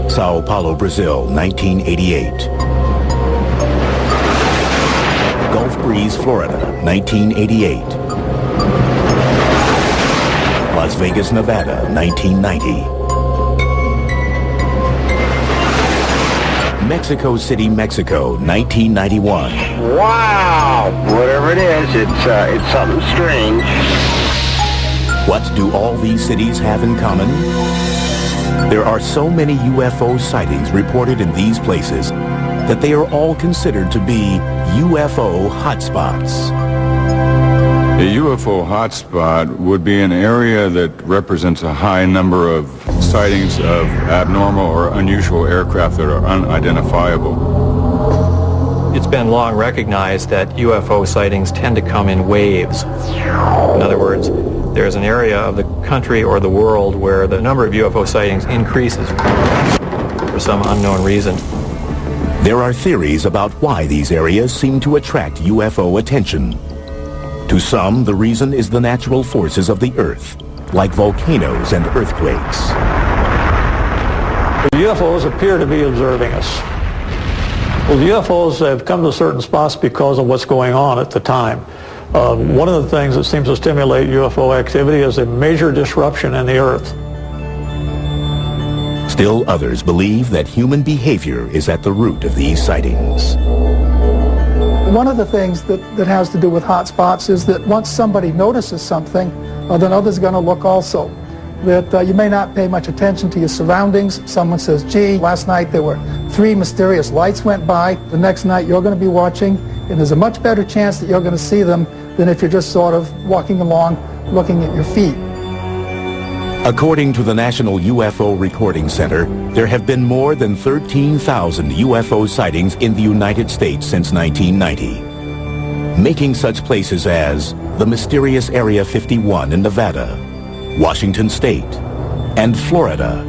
Sao Paulo, Brazil, 1988. Gulf Breeze, Florida, 1988. Las Vegas, Nevada, 1990. Mexico City, Mexico, 1991. Wow! Whatever it is, it's something strange. What do all these cities have in common? There are so many UFO sightings reported in these places that they are all considered to be UFO hotspots. A UFO hotspot would be an area that represents a high number of sightings of abnormal or unusual aircraft that are unidentifiable. It's been long recognized that UFO sightings tend to come in waves. In other words, there's an area of the country or the world where the number of UFO sightings increases for some unknown reason. There are theories about why these areas seem to attract UFO attention. To some, the reason is the natural forces of the Earth, like volcanoes and earthquakes. The UFOs appear to be observing us. Well, the UFOs have come to certain spots because of what's going on at the time. One of the things that seems to stimulate UFO activity is a major disruption in the Earth. Still others believe that human behavior is at the root of these sightings. One of the things that has to do with hotspots is that once somebody notices something, then others are going to look also. That you may not pay much attention to your surroundings. Someone says, gee, last night there were 3 mysterious lights went by. The next night you're going to be watching, and there's a much better chance that you're going to see them than if you're just sort of walking along looking at your feet. According to the National UFO Recording Center, there have been more than 13,000 UFO sightings in the United States since 1990, making such places as the mysterious Area 51 in Nevada, Washington State, and Florida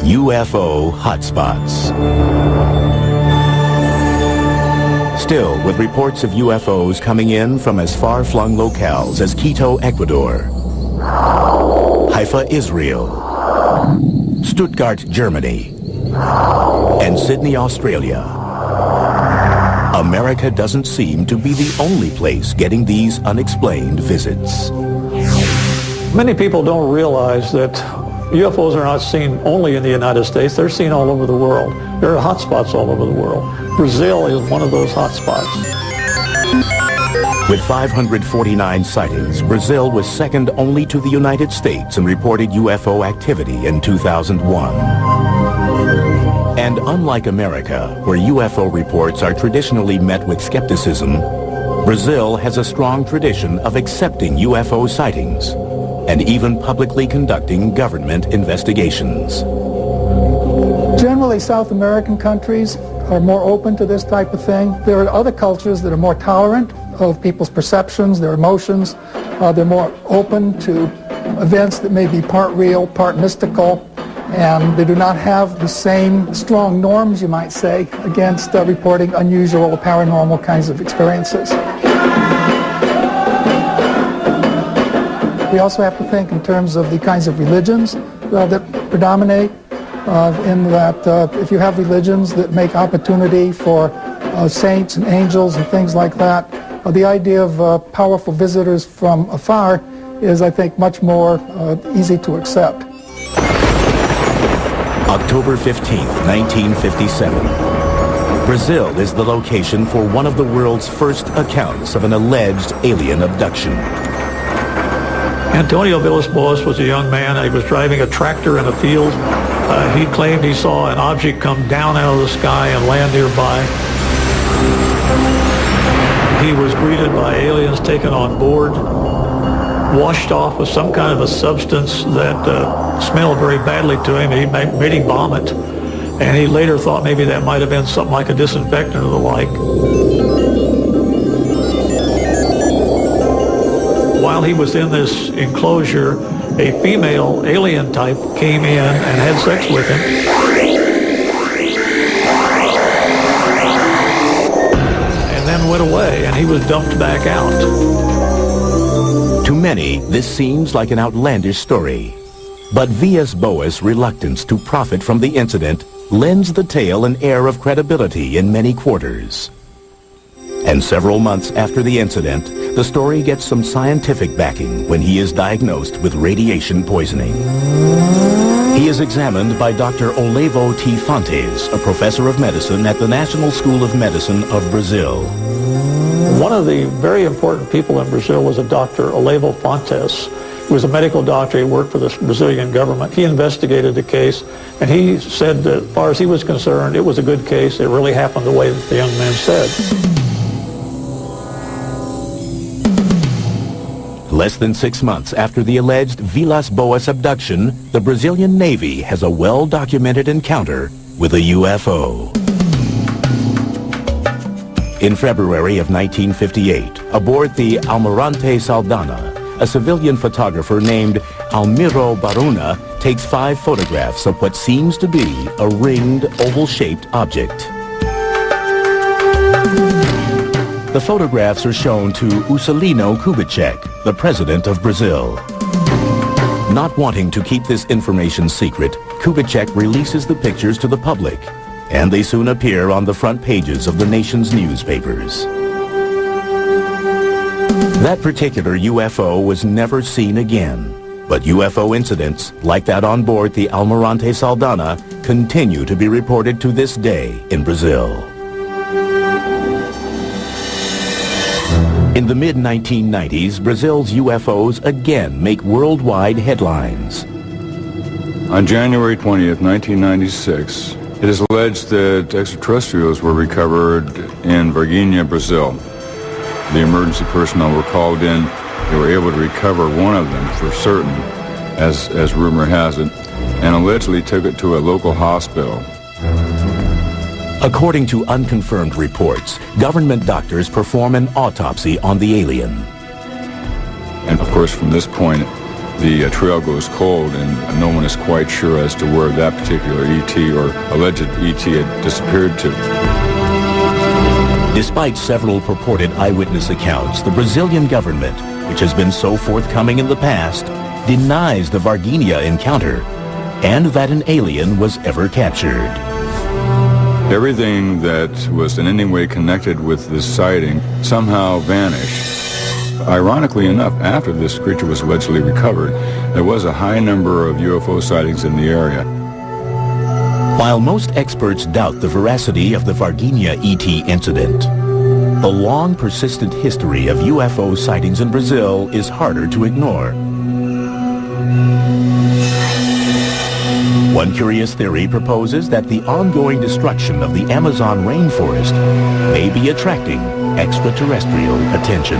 UFO hotspots. Still, with reports of UFOs coming in from as far-flung locales as Quito, Ecuador, Haifa, Israel, Stuttgart, Germany, and Sydney, Australia, America doesn't seem to be the only place getting these unexplained visits. Many people don't realize that UFOs are not seen only in the United States, they're seen all over the world. There are hotspots all over the world. Brazil is one of those hotspots. With 549 sightings, Brazil was second only to the United States in reported UFO activity in 2001. And unlike America, where UFO reports are traditionally met with skepticism, Brazil has a strong tradition of accepting UFO sightings and even publicly conducting government investigations. Generally, South American countries are more open to this type of thing. There are other cultures that are more tolerant of people's perceptions, their emotions. They're more open to events that may be part real, part mystical, and they do not have the same strong norms, you might say, against reporting unusual paranormal kinds of experiences. We also have to think in terms of the kinds of religions that predominate, in that if you have religions that make opportunity for saints and angels and things like that, the idea of powerful visitors from afar is, I think, much more easy to accept. October 15th, 1957. Brazil is the location for one of the world's first accounts of an alleged alien abduction. Antonio Villas-Boas was a young man. He was driving a tractor in a field. He claimed he saw an object come down out of the sky and land nearby. He was greeted by aliens taken on board, washed off with some kind of a substance that smelled very badly to him. He made him vomit. And he later thought maybe that might have been something like a disinfectant or the like. While he was in this enclosure, a female alien type came in and had sex with him. And then then went away, and he was dumped back out. To many, this seems like an outlandish story. But V.S. Boas' reluctance to profit from the incident lends the tale an air of credibility in many quarters. And several months after the incident, the story gets some scientific backing when he is diagnosed with radiation poisoning. He is examined by Dr. Olevo T. Fontes, a professor of medicine at the National School of Medicine of Brazil. One of the very important people in Brazil was a Dr. Olevo Fontes. He was a medical doctor. He worked for the Brazilian government. He investigated the case, and he said that as far as he was concerned, it was a good case. It really happened the way that the young man said. Less than 6 months after the alleged Vilas Boas abduction, the Brazilian Navy has a well-documented encounter with a UFO. In February of 1958, aboard the Almirante Saldanha, a civilian photographer named Almiro Baruna takes 5 photographs of what seems to be a ringed, oval-shaped object. The photographs are shown to Juscelino Kubitschek, the president of Brazil. Not wanting to keep this information secret, Kubitschek releases the pictures to the public, and they soon appear on the front pages of the nation's newspapers. That particular UFO was never seen again, but UFO incidents like that on board the Almirante Saldanha continue to be reported to this day in Brazil. In the mid-1990s, Brazil's UFOs again make worldwide headlines. On January 20th, 1996, it is alleged that extraterrestrials were recovered in Varginha, Brazil. The emergency personnel were called in. They were able to recover one of them for certain, as rumor has it, and allegedly took it to a local hospital. According to unconfirmed reports, government doctors perform an autopsy on the alien. And of course, from this point, the trail goes cold, and no one is quite sure as to where that particular ET or alleged ET had disappeared to. Despite several purported eyewitness accounts, the Brazilian government, which has been so forthcoming in the past, denies the Varginha encounter and that an alien was ever captured. Everything that was in any way connected with this sighting somehow vanished. Ironically enough, after this creature was allegedly recovered, there was a high number of UFO sightings in the area. While most experts doubt the veracity of the Varginha ET incident, the long persistent history of UFO sightings in Brazil is harder to ignore. One curious theory proposes that the ongoing destruction of the Amazon rainforest may be attracting extraterrestrial attention.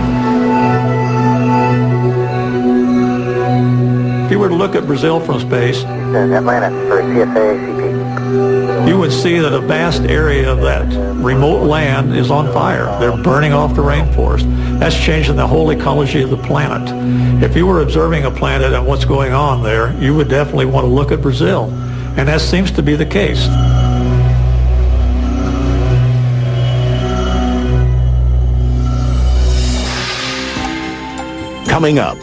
If you were to look at Brazil from space, Atlanta for CSA-CP. you would see that a vast area of that remote land is on fire. They're burning off the rainforest. That's changing the whole ecology of the planet. If you were observing a planet and what's going on there, you would definitely want to look at Brazil. And that seems to be the case. Coming up,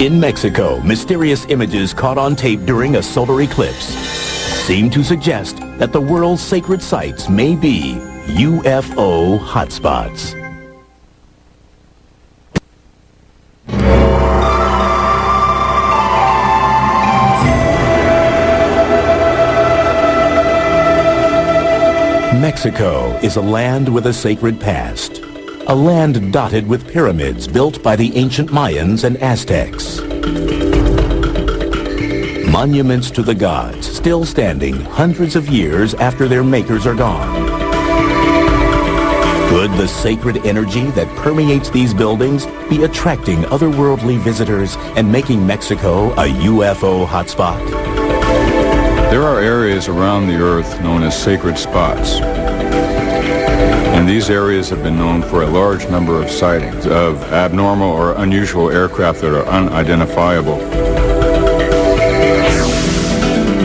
in Mexico, mysterious images caught on tape during a solar eclipse seem to suggest that the world's sacred sites may be UFO hotspots. Mexico is a land with a sacred past, a land dotted with pyramids built by the ancient Mayans and Aztecs. Monuments to the gods still standing hundreds of years after their makers are gone. Could the sacred energy that permeates these buildings be attracting otherworldly visitors and making Mexico a UFO hotspot? There are areas around the Earth known as sacred spots. And these areas have been known for a large number of sightings of abnormal or unusual aircraft that are unidentifiable.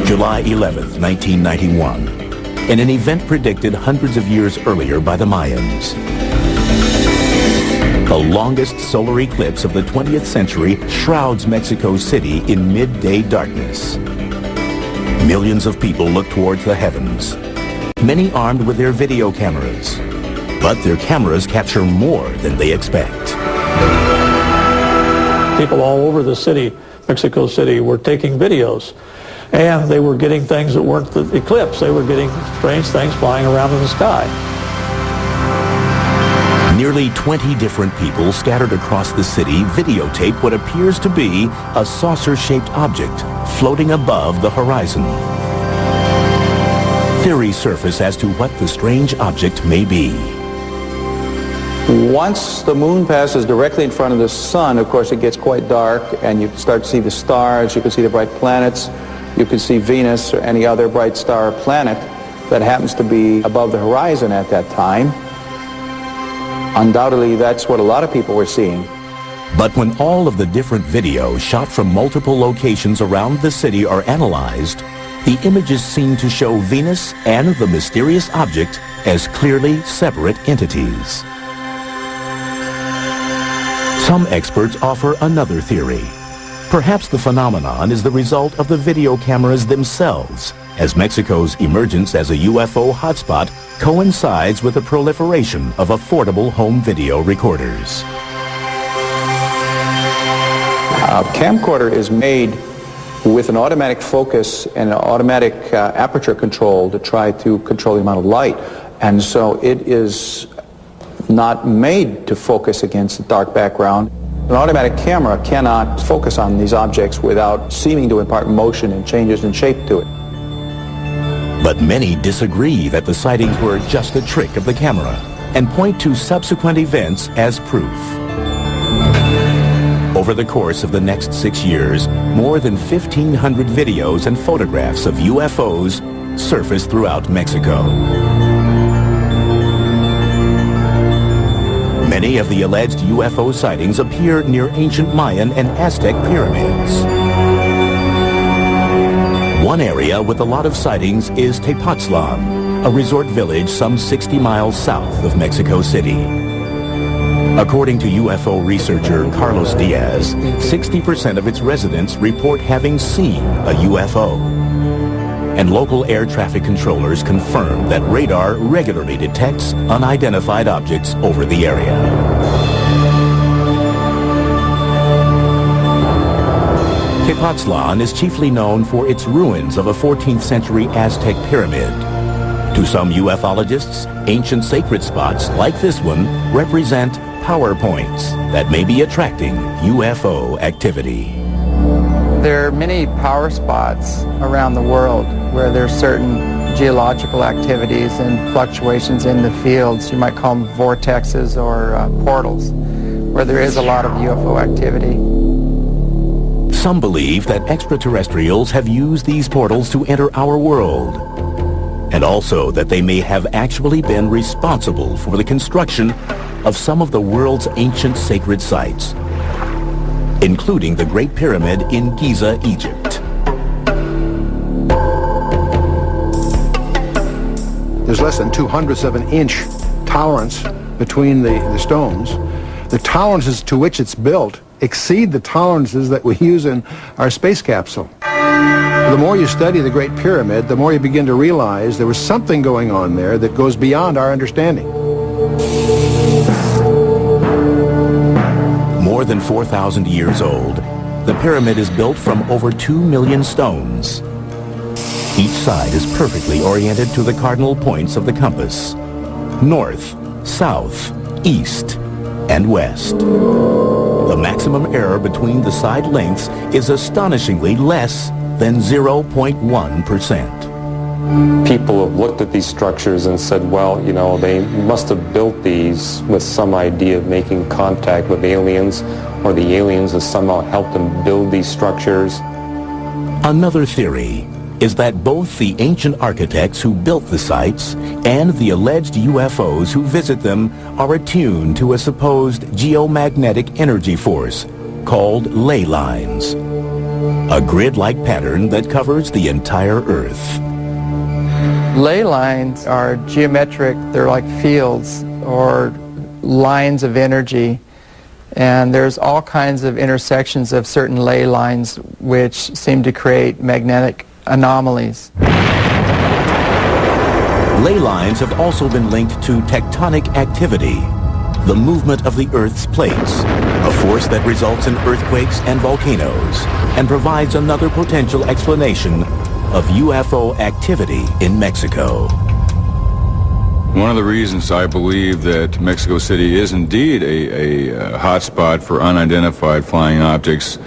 July 11th, 1991. in an event predicted hundreds of years earlier by the Mayans. The longest solar eclipse of the 20th century shrouds Mexico City in midday darkness. Millions of people look towards the heavens, many armed with their video cameras. But their cameras capture more than they expect. People all over the city, Mexico City, were taking videos. And they were getting things that weren't the eclipse. They were getting strange things flying around in the sky. Nearly 20 different people scattered across the city videotape what appears to be a saucer-shaped object floating above the horizon. Theories surface as to what the strange object may be. Once the moon passes directly in front of the sun, of course, it gets quite dark, and you start to see the stars, you can see the bright planets, you can see Venus or any other bright star or planet that happens to be above the horizon at that time. Undoubtedly, that's what a lot of people were seeing. But when all of the different videos shot from multiple locations around the city are analyzed, the images seem to show Venus and the mysterious object as clearly separate entities. Some experts offer another theory. Perhaps the phenomenon is the result of the video cameras themselves, as Mexico's emergence as a UFO hotspot coincides with the proliferation of affordable home video recorders. A camcorder is made with an automatic focus and an automatic aperture control to try to control the amount of light. And so it is not made to focus against a dark background. An automatic camera cannot focus on these objects without seeming to impart motion and changes in shape to it. But many disagree that the sightings were just a trick of the camera and point to subsequent events as proof. Over the course of the next 6 years, more than 1,500 videos and photographs of UFOs surfaced throughout Mexico. Many of the alleged UFO sightings appear near ancient Mayan and Aztec pyramids. One area with a lot of sightings is Tepoztlan, a resort village some 60 miles south of Mexico City. According to UFO researcher Carlos Diaz, 60% of its residents report having seen a UFO. And local air traffic controllers confirm that radar regularly detects unidentified objects over the area. Tepoztlan is chiefly known for its ruins of a 14th century Aztec pyramid. To some ufologists, ancient sacred spots like this one represent power points that may be attracting UFO activity. There are many power spots around the world where there's certain geological activities and fluctuations in the fields. You might call them vortexes or portals, where there is a lot of UFO activity. Some believe that extraterrestrials have used these portals to enter our world, and also that they may have actually been responsible for the construction of some of the world's ancient sacred sites, including the Great Pyramid in Giza, Egypt. There's less than 2/100ths of an inch tolerance between the stones. The tolerances to which it's built exceed the tolerances that we use in our space capsule. The more you study the Great Pyramid, the more you begin to realize there was something going on there that goes beyond our understanding. More than 4,000 years old, the pyramid is built from over 2 million stones. Each side is perfectly oriented to the cardinal points of the compass: north, south, east, and west. The maximum error between the side lengths is astonishingly less than 0.1%. People have looked at these structures and said, well, you know, they must have built these with some idea of making contact with aliens, or the aliens have somehow helped them build these structures. Another theory is that both the ancient architects who built the sites and the alleged UFOs who visit them are attuned to a supposed geomagnetic energy force called ley lines, a grid-like pattern that covers the entire Earth. Ley lines are geometric, they're like fields or lines of energy, and there's all kinds of intersections of certain ley lines which seem to create magnetic anomalies. Ley lines have also been linked to tectonic activity, the movement of the Earth's plates, a force that results in earthquakes and volcanoes, and provides another potential explanation of UFO activity in Mexico. One of the reasons I believe that Mexico City is indeed a hotspot for unidentified flying objects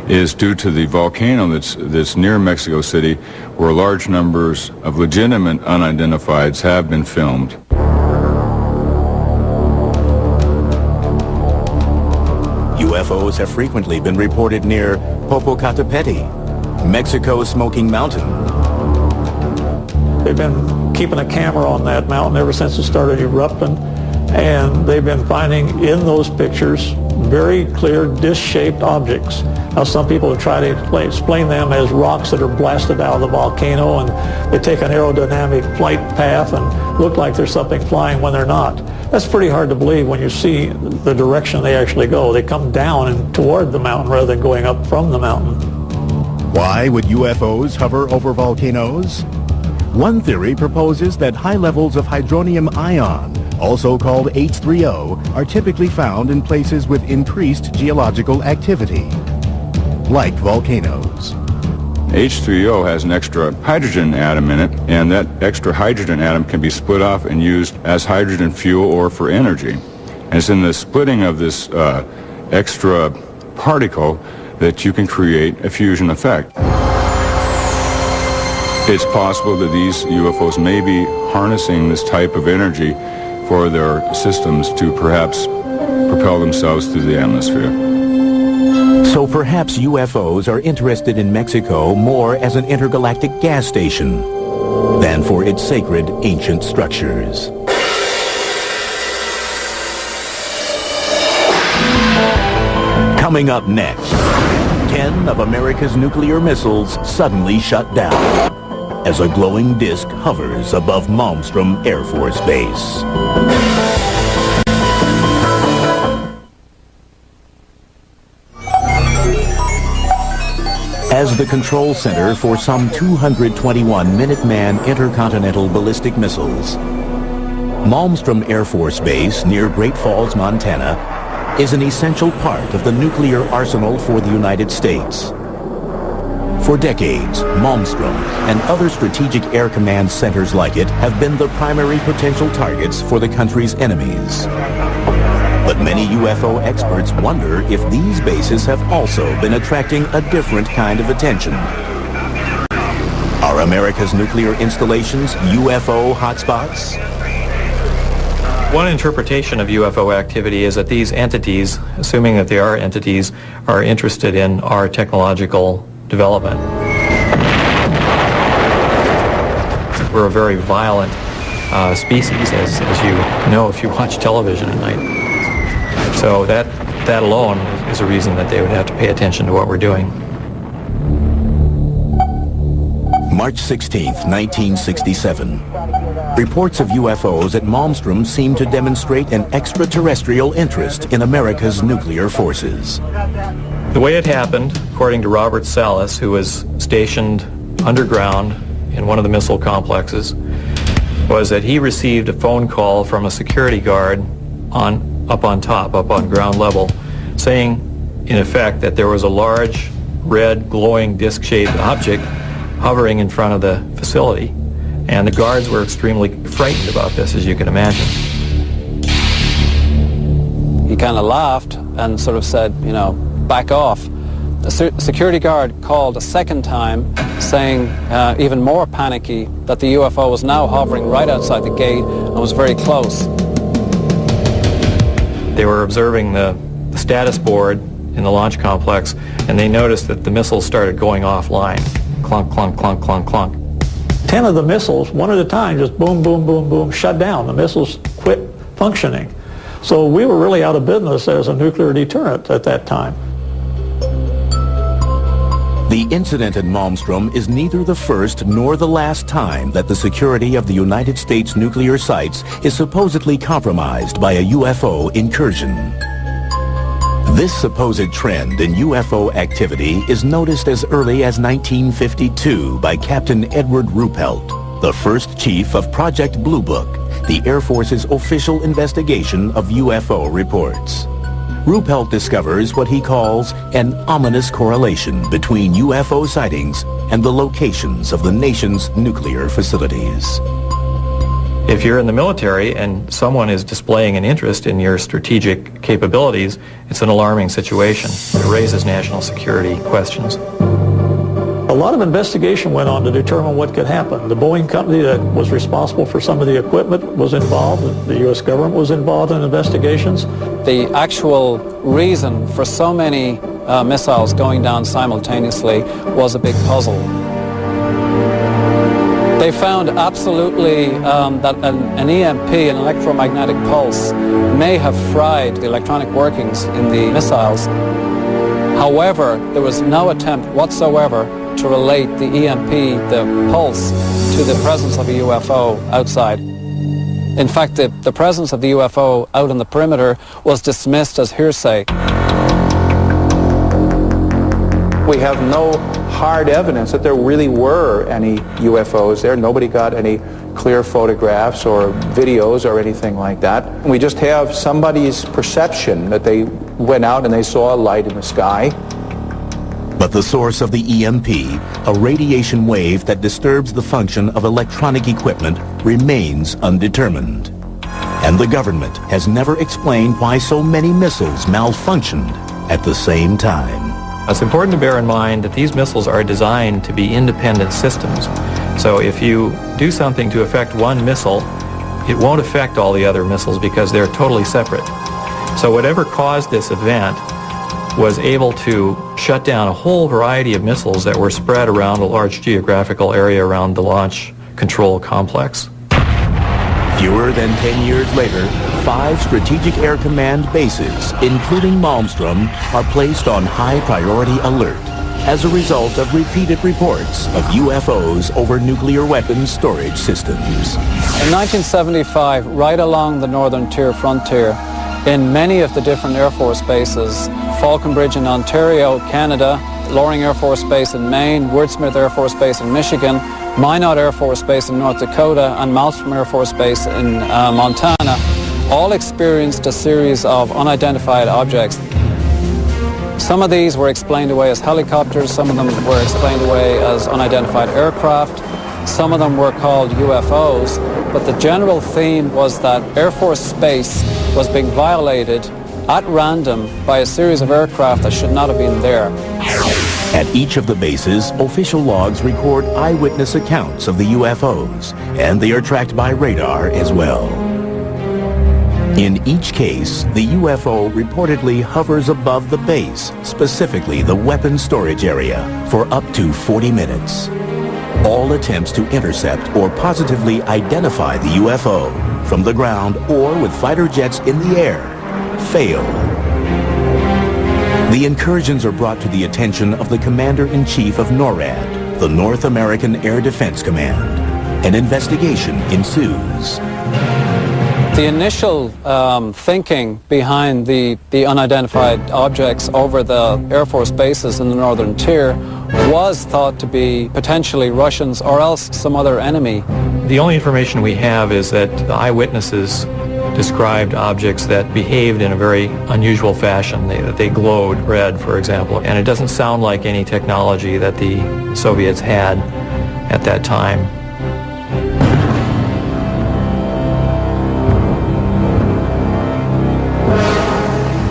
is due to the volcano that's near Mexico City, where large numbers of legitimate unidentifieds have been filmed. UFOs have frequently been reported near Popocatépetl, Mexico's Smoking Mountain. They've been keeping a camera on that mountain ever since it started erupting, and they've been finding in those pictures very clear disc-shaped objects. Now, some people have tried to explain them as rocks that are blasted out of the volcano, and they take an aerodynamic flight path and look like there's something flying when they're not. That's pretty hard to believe when you see the direction they actually go. They come down and toward the mountain rather than going up from the mountain. Why would UFOs hover over volcanoes? One theory proposes that high levels of hydronium ion, also called H3O, are typically found in places with increased geological activity, like volcanoes. H3O has an extra hydrogen atom in it, and that extra hydrogen atom can be split off and used as hydrogen fuel or for energy. And it's in the splitting of this extra particle that you can create a fusion effect. It's possible that these UFOs may be harnessing this type of energy for their systems to perhaps propel themselves through the atmosphere. So perhaps UFOs are interested in Mexico more as an intergalactic gas station than for its sacred ancient structures. Coming up next, 10 of America's nuclear missiles suddenly shut down as a glowing disk hovers above Malmstrom Air Force Base. As the control center for some 221 Minuteman intercontinental ballistic missiles, Malmstrom Air Force Base near Great Falls, Montana, is an essential part of the nuclear arsenal for the United States. For decades, Malmstrom and other strategic air command centers like it have been the primary potential targets for the country's enemies. But many UFO experts wonder if these bases have also been attracting a different kind of attention. Are America's nuclear installations UFO hotspots? One interpretation of UFO activity is that these entities, assuming that they are entities, are interested in our technological development. We're a very violent species, as you know if you watch television at night. So that alone is a reason that they would have to pay attention to what we're doing. March 16th, 1967. Reports of UFOs at Malmstrom seem to demonstrate an extraterrestrial interest in America's nuclear forces. The way it happened, according to Robert Salas, who was stationed underground in one of the missile complexes, was that he received a phone call from a security guard up on ground level, saying, in effect, that there was a large, red, glowing, disc-shaped object hovering in front of the facility. And the guards were extremely frightened about this, as you can imagine. He kind of laughed and sort of said, you know, back off. The security guard called a second time, saying, even more panicky, that the UFO was now hovering right outside the gate and was very close. They were observing the status board in the launch complex, and they noticed that the missiles started going offline. Clunk, clunk, clunk, clunk, clunk. 10 of the missiles, one at a time, just boom, boom, boom, boom, shut down. The missiles quit functioning. So we were really out of business as a nuclear deterrent at that time. The incident in Malmstrom is neither the first nor the last time that the security of the United States nuclear sites is supposedly compromised by a UFO incursion. This supposed trend in UFO activity is noticed as early as 1952 by Captain Edward Ruppelt, the first chief of Project Blue Book, the Air Force's official investigation of UFO reports. Ruppelt discovers what he calls an ominous correlation between UFO sightings and the locations of the nation's nuclear facilities. If you're in the military and someone is displaying an interest in your strategic capabilities, it's an alarming situation. It raises national security questions. A lot of investigation went on to determine what could happen. The Boeing company that was responsible for some of the equipment was involved. The U.S. government was involved in investigations. The actual reason for so many missiles going down simultaneously was a big puzzle. They found absolutely that an EMP, an electromagnetic pulse, may have fried the electronic workings in the missiles. However, there was no attempt whatsoever to relate the EMP, the pulse, to the presence of a UFO outside. In fact, the presence of the UFO out on the perimeter was dismissed as hearsay. We have no hard evidence that there really were any UFOs there. Nobody got any clear photographs or videos or anything like that. We just have somebody's perception that they went out and they saw a light in the sky. But the source of the EMP, a radiation wave that disturbs the function of electronic equipment, remains undetermined. And the government has never explained why so many missiles malfunctioned at the same time. It's important to bear in mind that these missiles are designed to be independent systems. So if you do something to affect one missile, it won't affect all the other missiles because they're totally separate. So whatever caused this event was able to shut down a whole variety of missiles that were spread around a large geographical area around the launch control complex. Fewer than 10 years later, 5 Strategic Air Command bases, including Malmstrom, are placed on high priority alert as a result of repeated reports of UFOs over nuclear weapons storage systems. In 1975, right along the northern tier frontier, in many of the different Air Force bases, Falconbridge in Ontario, Canada, Loring Air Force Base in Maine, Woodsmith Air Force Base in Michigan, Minot Air Force Base in North Dakota, and Malmstrom Air Force Base in Montana, all experienced a series of unidentified objects. Some of these were explained away as helicopters, some of them were explained away as unidentified aircraft, some of them were called UFOs, but the general theme was that Air Force space was being violated at random by a series of aircraft that should not have been there. At each of the bases, official logs record eyewitness accounts of the UFOs, and they are tracked by radar as well. In each case, the UFO reportedly hovers above the base, specifically the weapons storage area, for up to 40 minutes. All attempts to intercept or positively identify the UFO from the ground or with fighter jets in the air fail. The incursions are brought to the attention of the Commander-in-Chief of NORAD, the North American Air Defense Command. An investigation ensues. The initial thinking behind the unidentified objects over the Air Force bases in the northern tier was thought to be potentially Russians or else some other enemy. The only information we have is that the eyewitnesses described objects that behaved in a very unusual fashion. They glowed red, for example, and it doesn't sound like any technology that the Soviets had at that time.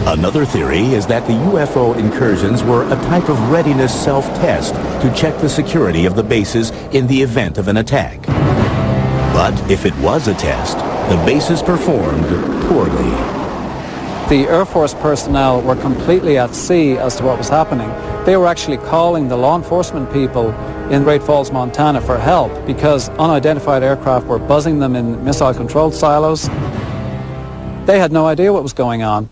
Another theory is that the UFO incursions were a type of readiness self-test to check the security of the bases in the event of an attack. But if it was a test, the bases performed poorly. The Air Force personnel were completely at sea as to what was happening. They were actually calling the law enforcement people in Great Falls, Montana for help because unidentified aircraft were buzzing them in missile-controlled silos. They had no idea what was going on.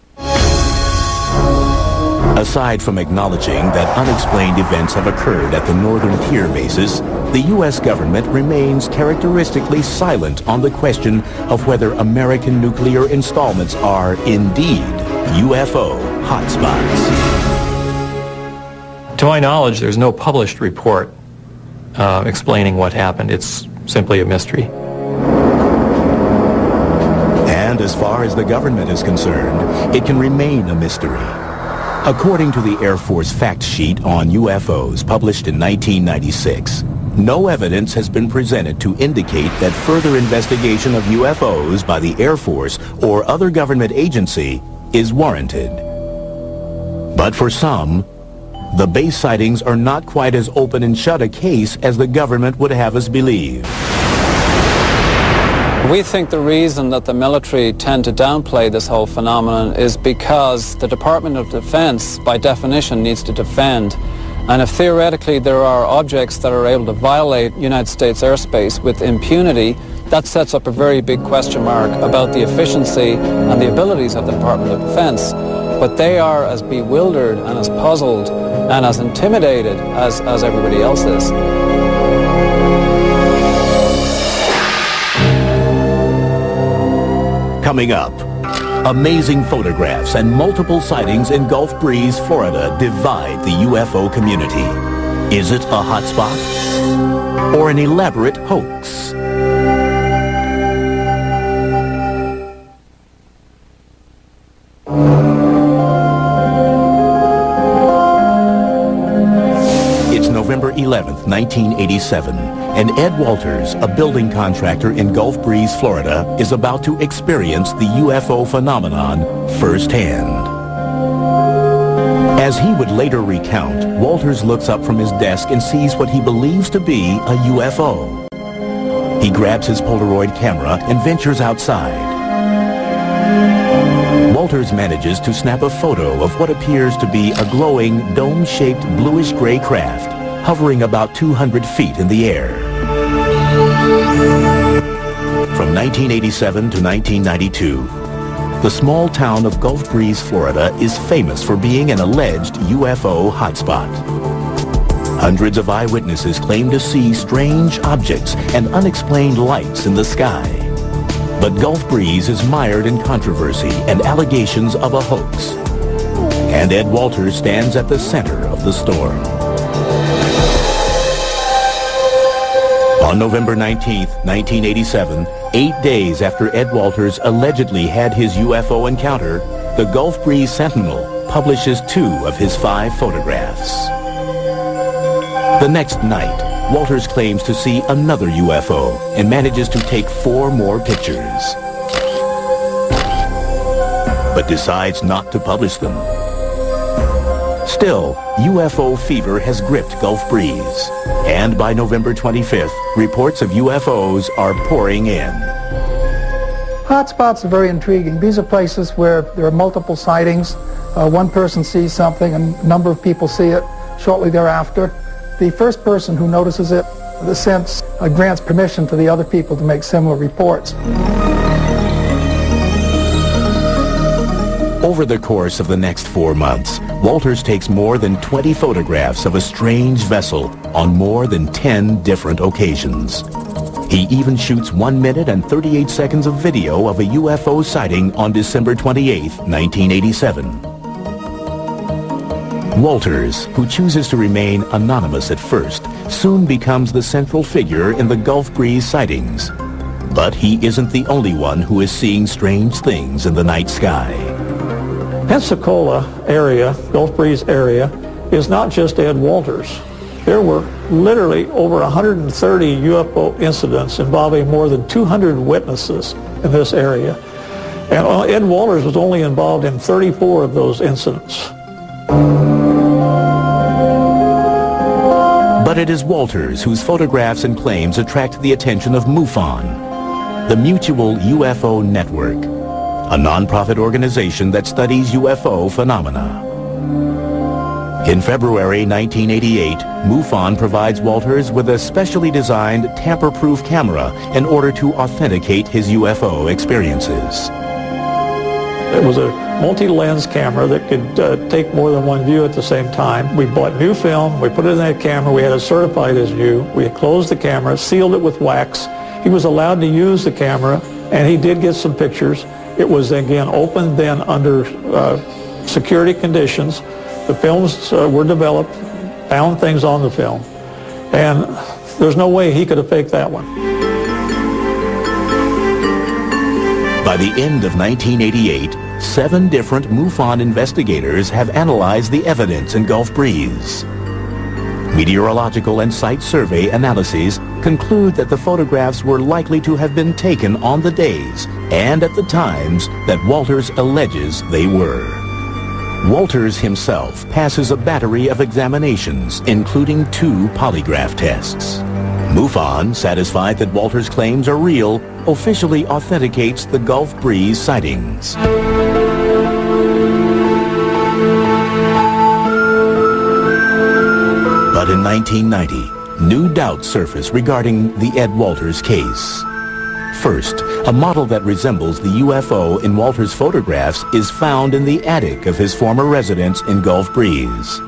Aside from acknowledging that unexplained events have occurred at the northern tier bases, the U.S. government remains characteristically silent on the question of whether American nuclear installments are indeed UFO hotspots. To my knowledge, there's no published report explaining what happened. It's simply a mystery. And as far as the government is concerned, it can remain a mystery. According to the Air Force fact sheet on UFOs published in 1996, no evidence has been presented to indicate that further investigation of UFOs by the Air Force or other government agency is warranted. But for some, the base sightings are not quite as open and shut a case as the government would have us believe. We think the reason that the military tend to downplay this whole phenomenon is because the Department of Defense, by definition, needs to defend. And if theoretically there are objects that are able to violate United States airspace with impunity, that sets up a very big question mark about the efficiency and the abilities of the Department of Defense. But they are as bewildered and as puzzled and as intimidated as everybody else is. Coming up, amazing photographs and multiple sightings in Gulf Breeze, Florida divide the UFO community. Is it a hotspot or an elaborate hoax? It's November 11th, 1987, and Ed Walters, a building contractor in Gulf Breeze, Florida, is about to experience the UFO phenomenon firsthand. As he would later recount, Walters looks up from his desk and sees what he believes to be a UFO. He grabs his Polaroid camera and ventures outside. Walters manages to snap a photo of what appears to be a glowing, dome-shaped bluish-gray craft hovering about 200 feet in the air. From 1987 to 1992, the small town of Gulf Breeze, Florida is famous for being an alleged UFO hotspot. Hundreds of eyewitnesses claim to see strange objects and unexplained lights in the sky. But Gulf Breeze is mired in controversy and allegations of a hoax. And Ed Walters stands at the center of the storm. On November 19th, 1987, 8 days after Ed Walters allegedly had his UFO encounter, the Gulf Breeze Sentinel publishes 2 of his 5 photographs. The next night, Walters claims to see another UFO and manages to take 4 more pictures, but decides not to publish them. Still, UFO fever has gripped Gulf Breeze, and by November 25th, reports of UFOs are pouring in. Hotspots are very intriguing. These are places where there are multiple sightings. One person sees something and a number of people see it shortly thereafter. The first person who notices it, the sense grants permission to the other people to make similar reports. Over the course of the next 4 months, Walters takes more than 20 photographs of a strange vessel on more than 10 different occasions. He even shoots 1 minute and 38 seconds of video of a UFO sighting on December 28, 1987. Walters, who chooses to remain anonymous at first, soon becomes the central figure in the Gulf Breeze sightings. But he isn't the only one who is seeing strange things in the night sky. Pensacola area, Gulf Breeze area, is not just Ed Walters. There were literally over 130 UFO incidents involving more than 200 witnesses in this area. And Ed Walters was only involved in 34 of those incidents. But it is Walters whose photographs and claims attract the attention of MUFON, the Mutual UFO Network, a non-profit organization that studies UFO phenomena. In February 1988, MUFON provides Walters with a specially designed tamper-proof camera in order to authenticate his UFO experiences. It was a multi-lens camera that could take more than one view at the same time. We bought new film, we put it in that camera, we had it certified as new. We had closed the camera, sealed it with wax. He was allowed to use the camera, and he did get some pictures. It was, again, open then under security conditions. The films were developed, found things on the film, and there's no way he could have faked that one. By the end of 1988, 7 different MUFON investigators have analyzed the evidence in Gulf Breeze. Meteorological and site survey analyses conclude that the photographs were likely to have been taken on the days and at the times that Walters alleges they were. Walters himself passes a battery of examinations, including 2 polygraph tests. MUFON, satisfied that Walters' claims are real, officially authenticates the Gulf Breeze sightings. But in 1990, new doubts surface regarding the Ed Walters case. First, a model that resembles the UFO in Walters' photographs is found in the attic of his former residence in Gulf Breeze.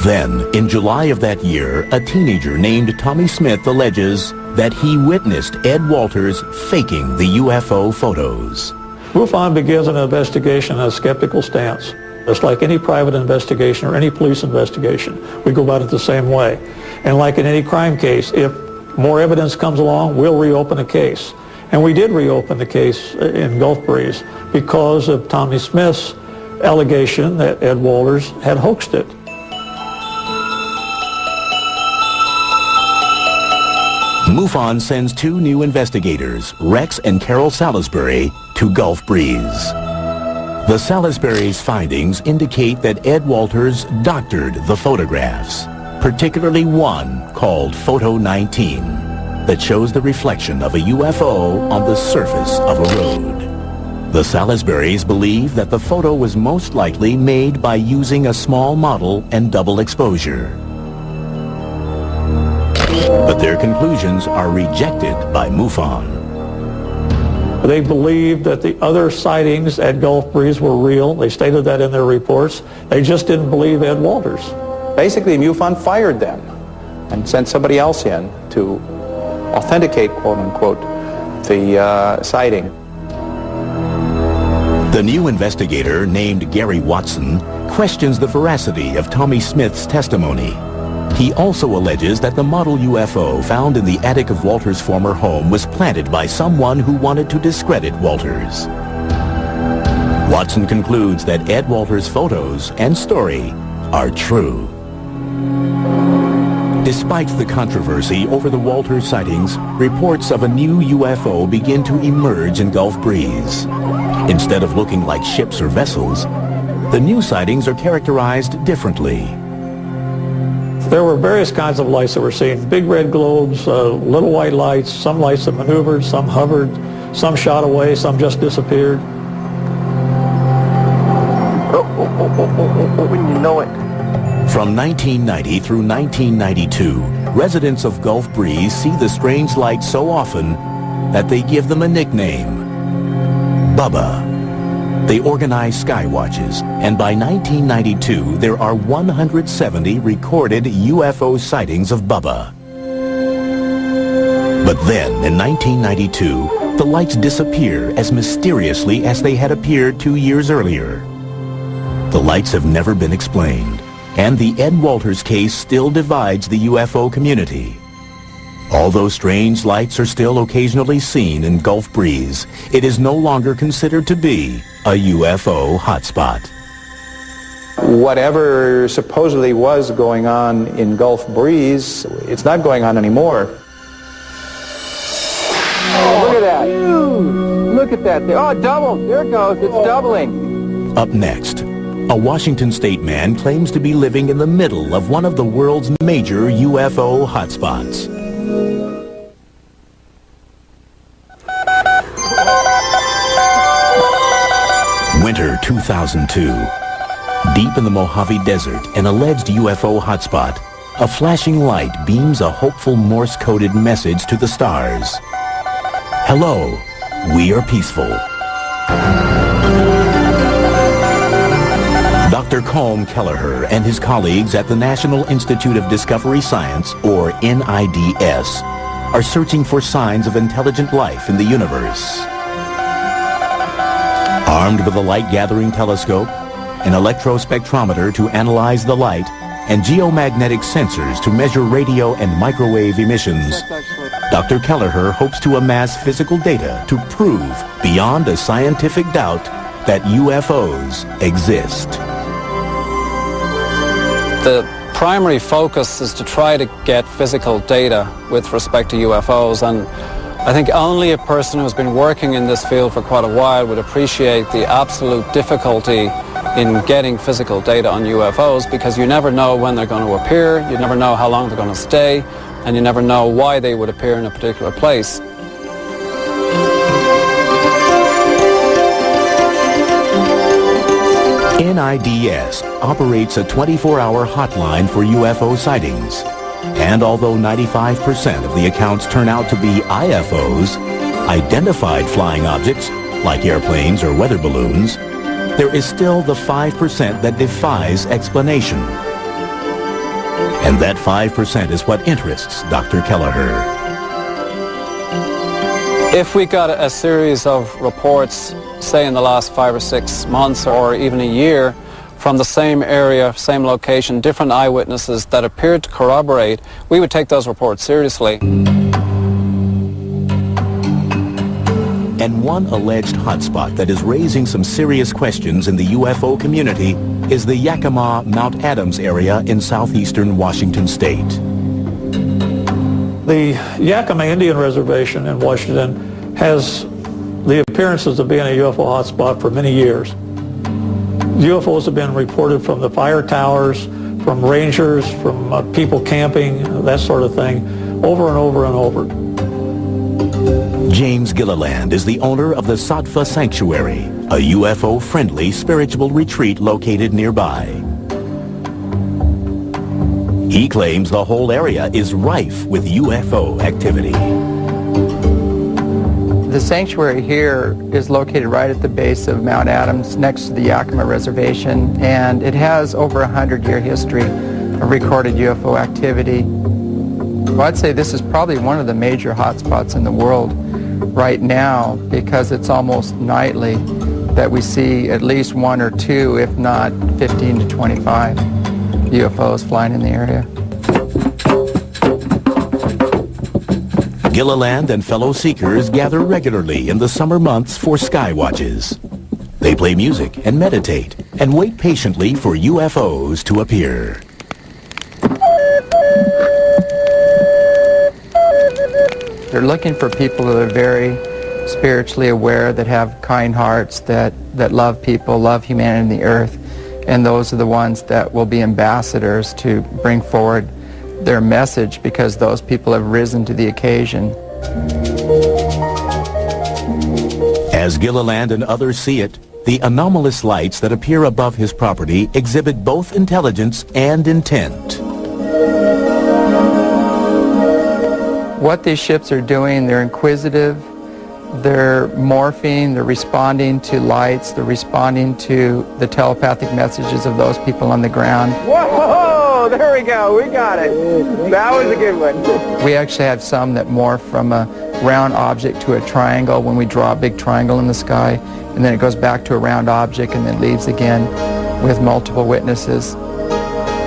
Then, in July of that year, a teenager named Tommy Smith alleges that he witnessed Ed Walters faking the UFO photos. MUFON begins an investigation in a skeptical stance. It's like any private investigation or any police investigation. We go about it the same way. And like in any crime case, if more evidence comes along, we'll reopen a case. And we did reopen the case in Gulf Breeze because of Tommy Smith's allegation that Ed Walters had hoaxed it. MUFON sends 2 new investigators, Rex and Carol Salisbury, to Gulf Breeze. The Salisbury's findings indicate that Ed Walters doctored the photographs, particularly one called Photo 19, that shows the reflection of a UFO on the surface of a road. The Salisburys believe that the photo was most likely made by using a small model and double exposure. But their conclusions are rejected by MUFON. They believed that the other sightings at Gulf Breeze were real. They stated that in their reports. They just didn't believe Ed Walters. Basically, MUFON fired them and sent somebody else in to authenticate, quote-unquote, the sighting. The new investigator, named Gary Watson, questions the veracity of Tommy Smith's testimony. He also alleges that the model UFO found in the attic of Walters' former home was planted by someone who wanted to discredit Walters. Watson concludes that Ed Walters' photos and story are true. Despite the controversy over the Walters sightings, reports of a new UFO begin to emerge in Gulf Breeze. Instead of looking like ships or vessels, the new sightings are characterized differently. There were various kinds of lights that were seen. Big red globes, little white lights, some lights that maneuvered, some hovered, some shot away, some just disappeared. When you know it. From 1990 through 1992, residents of Gulf Breeze see the strange lights so often that they give them a nickname, Bubba. They organize sky watches, and by 1992, there are 170 recorded UFO sightings of Bubba. But then, in 1992, the lights disappear as mysteriously as they had appeared 2 years earlier. The lights have never been explained, and the Ed Walters case still divides the UFO community. Although strange lights are still occasionally seen in Gulf Breeze, it is no longer considered to be a UFO hotspot. Whatever supposedly was going on in Gulf Breeze, it's not going on anymore. Oh, look at that. Look at that. Oh, it doubled. There it goes. It's doubling. Up next, a Washington state man claims to be living in the middle of one of the world's major UFO hotspots. Winter 2002. Deep in the Mojave Desert, an alleged UFO hotspot, a flashing light beams a hopeful Morse-coded message to the stars. Hello, we are peaceful. Dr. Colm Kelleher and his colleagues at the National Institute of Discovery Science, or NIDS, are searching for signs of intelligent life in the universe. Armed with a light-gathering telescope, an electrospectrometer to analyze the light, and geomagnetic sensors to measure radio and microwave emissions, Dr. Kelleher hopes to amass physical data to prove, beyond a scientific doubt, that UFOs exist. The primary focus is to try to get physical data with respect to UFOs, and I think only a person who's been working in this field for quite a while would appreciate the absolute difficulty in getting physical data on UFOs, because you never know when they're going to appear, you never know how long they're going to stay, and you never know why they would appear in a particular place. NIDS operates a 24-hour hotline for UFO sightings. And although 95% of the accounts turn out to be IFOs, identified flying objects, like airplanes or weather balloons, there is still the 5% that defies explanation. And that 5% is what interests Dr. Kelleher. If we got a series of reports, say in the last 5 or 6 months or even a year, from the same area, same location, different eyewitnesses that appeared to corroborate, we would take those reports seriously. And one alleged hotspot that is raising some serious questions in the UFO community is the Yakima-Mount Adams area in southeastern Washington state. The Yakima Indian Reservation in Washington has the appearances of being a UFO hotspot for many years. UFOs have been reported from the fire towers, from rangers, from people camping, that sort of thing, over and over and over. James Gilliland is the owner of the Sattva Sanctuary, a UFO-friendly spiritual retreat located nearby. He claims the whole area is rife with UFO activity. The sanctuary here is located right at the base of Mount Adams, next to the Yakima Reservation, and it has over a 100-year history of recorded UFO activity. Well, I'd say this is probably one of the major hotspots in the world right now, because it's almost nightly that we see at least 1 or 2, if not 15 to 25 UFOs flying in the area. Gilliland and fellow seekers gather regularly in the summer months for sky watches. They play music and meditate and wait patiently for UFOs to appear. They're looking for people that are very spiritually aware, that have kind hearts, that love people, love humanity and the earth. And those are the ones that will be ambassadors to bring forward their message, because those people have risen to the occasion. As Gilliland and others see it, the anomalous lights that appear above his property exhibit both intelligence and intent. What these ships are doing, they're inquisitive, they're morphing, they're responding to lights, they're responding to the telepathic messages of those people on the ground. Whoa! There we go. We got it. That was a good one. We actually have some that morph from a round object to a triangle when we draw a big triangle in the sky, and then it goes back to a round object and then leaves again with multiple witnesses.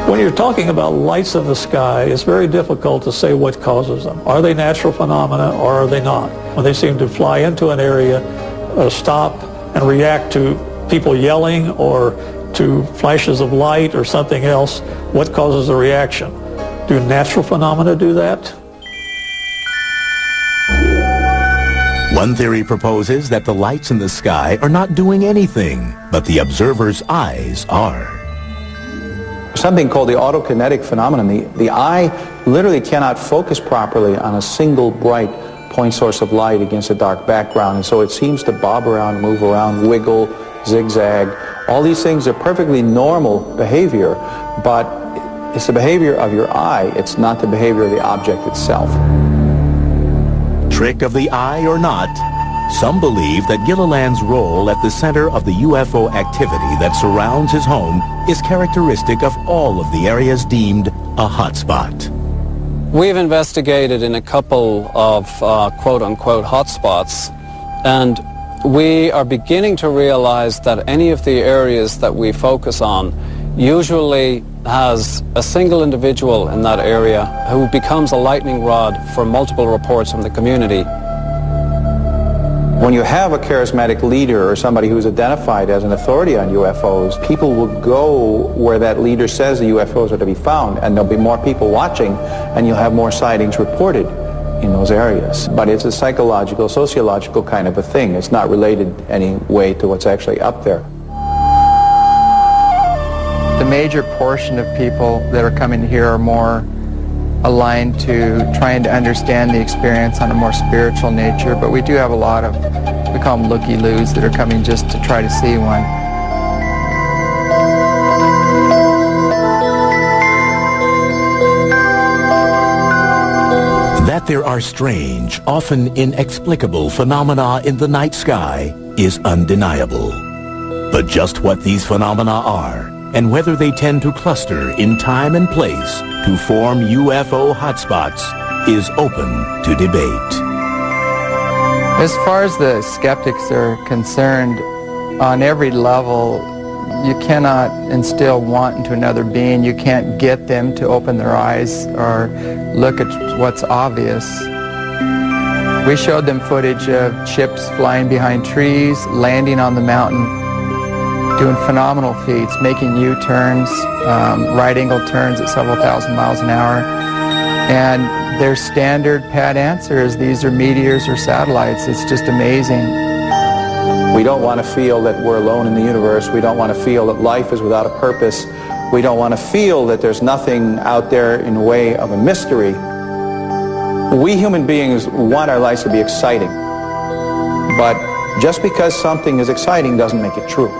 When you're talking about lights in the sky, it's very difficult to say what causes them. Are they natural phenomena or are they not? When they seem to fly into an area, stop and react to people yelling or to flashes of light or something else, what causes the reaction? Do natural phenomena do that? One theory proposes that the lights in the sky are not doing anything, but the observer's eyes are. Something called the autokinetic phenomenon. The eye literally cannot focus properly on a single bright point source of light against a dark background, and so it seems to bob around, move around, wiggle, zigzag. All these things are perfectly normal behavior, but it's the behavior of your eye. It's not the behavior of the object itself. Trick of the eye or not, Some believe that Gilliland's role at the center of the UFO activity that surrounds his home is characteristic of all of the areas deemed a hotspot. We've investigated in a couple of quote-unquote hotspots, and we are beginning to realize that any of the areas that we focus on usually has a single individual in that area who becomes a lightning rod for multiple reports from the community. When you have a charismatic leader or somebody who's identified as an authority on UFOs, people will go where that leader says the UFOs are to be found, and there'll be more people watching, and you'll have more sightings reported in those areas. But it's a psychological, sociological kind of a thing. It's not related any way to what's actually up there. The major portion of people that are coming here are more aligned to trying to understand the experience on a more spiritual nature, but we do have a lot of, we call them looky-loos, that are coming just to try to see one. That there are strange, often inexplicable phenomena in the night sky is undeniable. But just what these phenomena are, and whether they tend to cluster in time and place to form UFO hotspots, is open to debate. As far as the skeptics are concerned, on every level, you cannot instill want into another being. You can't get them to open their eyes or look at what's obvious. We showed them footage of ships flying behind trees, landing on the mountain, doing phenomenal feats, making U-turns, right-angle turns at several thousand miles an hour. And their standard pat answer is these are meteors or satellites. It's just amazing. We don't want to feel that we're alone in the universe. We don't want to feel that life is without a purpose. We don't want to feel that there's nothing out there in the way of a mystery. We human beings want our lives to be exciting. But just because something is exciting doesn't make it true.